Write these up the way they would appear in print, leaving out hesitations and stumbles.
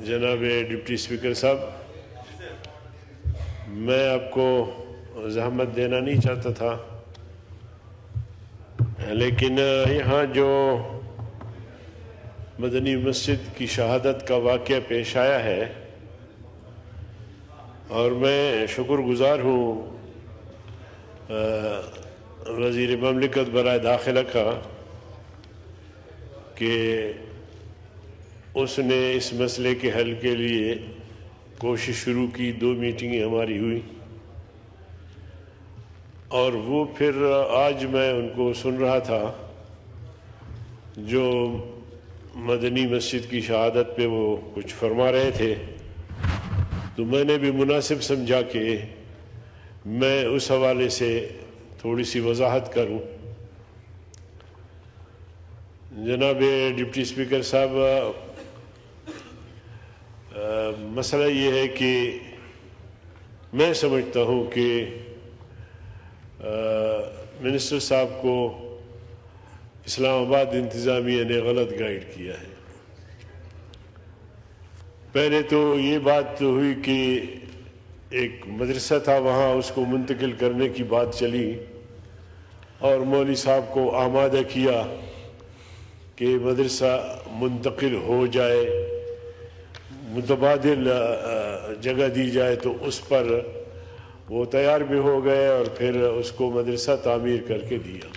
جناب deputy speaker صاحب، میں آپ کو زحمت دینا نہیں چاہتا تھا، لیکن یہاں جو مدنی مسجد کی شہادت کا واقعہ پیش آیا ہے، اور میں شکر گزار ہوں وزیر مملکت برائے داخلہ کا کہ اس نے اس مسئلے کے حل کے لیے کوشش شروع کی۔ 2 میٹنگیں ہماری ہوئی، اور وہ پھر آج میں ان کو سن رہا تھا جو مدنی مسجد کی شہادت پہ وہ کچھ فرما رہے تھے، تو میں نے بھی مناسب سمجھا کہ میں اس حوالے سے تھوڑی سی وضاحت کروں۔ جناب ڈپٹی اسپیکر صاحب، مسئلہ یہ ہے کہ میں سمجھتا ہوں کہ منسٹر صاحب کو اسلام آباد انتظامیہ نے غلط گائیڈ کیا ہے۔ پہلے تو یہ بات ہوئی کہ ایک مدرسہ تھا، وہاں اس کو منتقل کرنے کی بات چلی، اور مولوی صاحب کو آمادہ کیا کہ مدرسہ منتقل ہو جائے، متبادل جگہ دی جائے، تو اس پر وہ تیار بھی ہو گئے اور پھر اس کو مدرسہ تعمیر کر کے دیا۔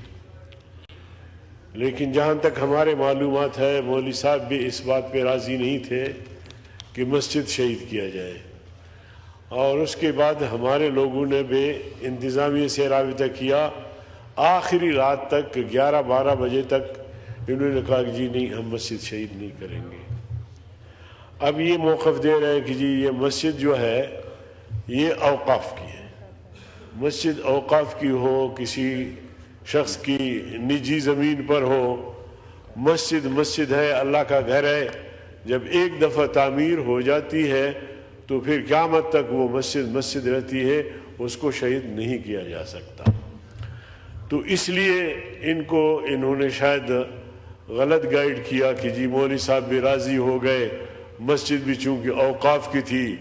لیکن جہاں تک ہمارے معلومات ہے، مولوی صاحب بھی اس بات پہ راضی نہیں تھے کہ مسجد شہید کیا جائے، اور اس کے بعد ہمارے لوگوں نے بھی انتظامیہ سے رابطہ کیا۔ آخری رات تک 11-12 بجے تک انہوں نے کہا کہ جی نہیں، ہم مسجد شہید نہیں کریں گے۔ اب یہ موقف دے رہے ہیں کہ جی یہ مسجد جو ہے یہ اوقاف کی ہے، مسجد اوقاف کی ہو، کسی شخص کی نجی زمین پر ہو، مسجد مسجد ہے، اللہ کا گھر ہے۔ جب ایک دفعہ تعمیر ہو جاتی ہے تو پھر قیامت تک وہ مسجد مسجد رہتی ہے، اس کو شہید نہیں کیا جا سکتا۔ تو اس لیے ان کو انہوں نے شاید غلط گائیڈ کیا کہ جی مولوی صاحب بھی راضی ہو گئے، مسجد بھی چونکہ اوقاف کی تھی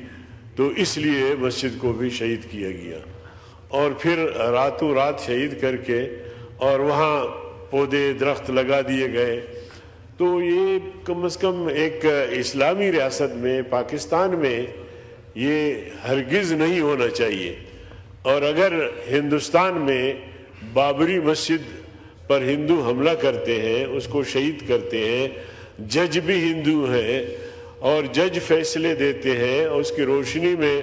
تو اس لیے مسجد کو بھی شہید کیا گیا، اور پھر راتوں رات شہید کر کے اور وہاں پودے درخت لگا دیے گئے۔ تو یہ کم از کم ایک اسلامی ریاست میں، پاکستان میں یہ ہرگز نہیں ہونا چاہیے۔ اور اگر ہندوستان میں بابری مسجد پر ہندو حملہ کرتے ہیں، اس کو شہید کرتے ہیں، جج بھی ہندو ہیں اور جج فیصلے دیتے ہیں، اور اس کی روشنی میں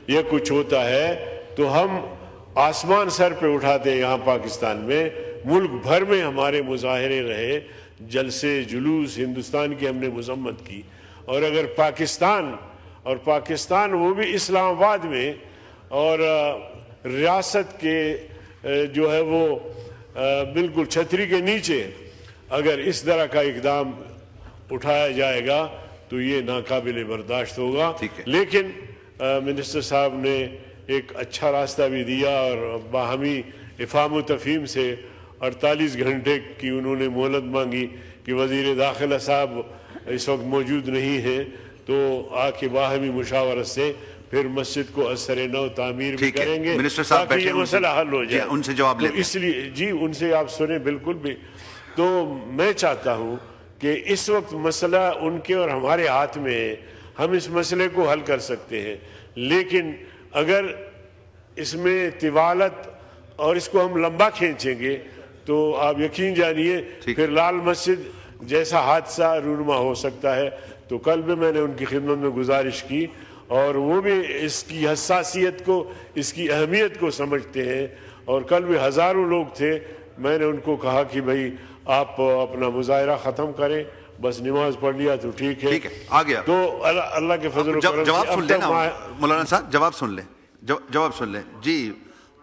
یہ کچھ ہوتا ہے، تو ہم آسمان سر پہ اٹھاتے ہیں۔ یہاں پاکستان میں ملک بھر میں ہمارے مظاہرے رہے، جلسے جلوس، ہندوستان کی ہم نے مذمت کی۔ اور اگر پاکستان وہ بھی اسلام آباد میں، اور ریاست کے جو ہے وہ بالکل چھتری کے نیچے اگر اس طرح کا اقدام اٹھایا جائے گا تو یہ ناقابل برداشت ہوگا۔ لیکن منسٹر صاحب نے ایک اچھا راستہ بھی دیا، اور باہمی افہام و تفہیم سے 48 گھنٹے کی انہوں نے مہلت مانگی کہ وزیر داخلہ صاحب اس وقت موجود نہیں ہیں، تو آ کے باہمی مشاورت سے پھر مسجد کو اثر نو تعمیر بھی کریں گے تاکہ یہ مسئلہ حل ہو جائے۔ ان سے جواب لیتے ہیں۔ اس لیے جی ان سے آپ سنیں بالکل بھی۔ تو میں چاہتا ہوں کہ اس وقت مسئلہ ان کے اور ہمارے ہاتھ میں ہے، ہم اس مسئلے کو حل کر سکتے ہیں، لیکن اگر اس میں طوالت اور اس کو ہم لمبا کھینچیں گے تو آپ یقین جانیے پھر لال مسجد جیسا حادثہ رونما ہو سکتا ہے۔ تو کل بھی میں نے ان کی خدمت میں گزارش کی، اور وہ بھی اس کی حساسیت کو، اس کی اہمیت کو سمجھتے ہیں، اور کل بھی ہزاروں لوگ تھے۔ میں نے ان کو کہا کہ بھائی آپ اپنا مظاہرہ ختم کریں، بس نماز پڑھ لیا تو ٹھیک ہے، آ گیا۔ تو اللہ کے فضل و کرم سے جواب سن لیں نا مولانا صاحب، جواب سن لیں جی۔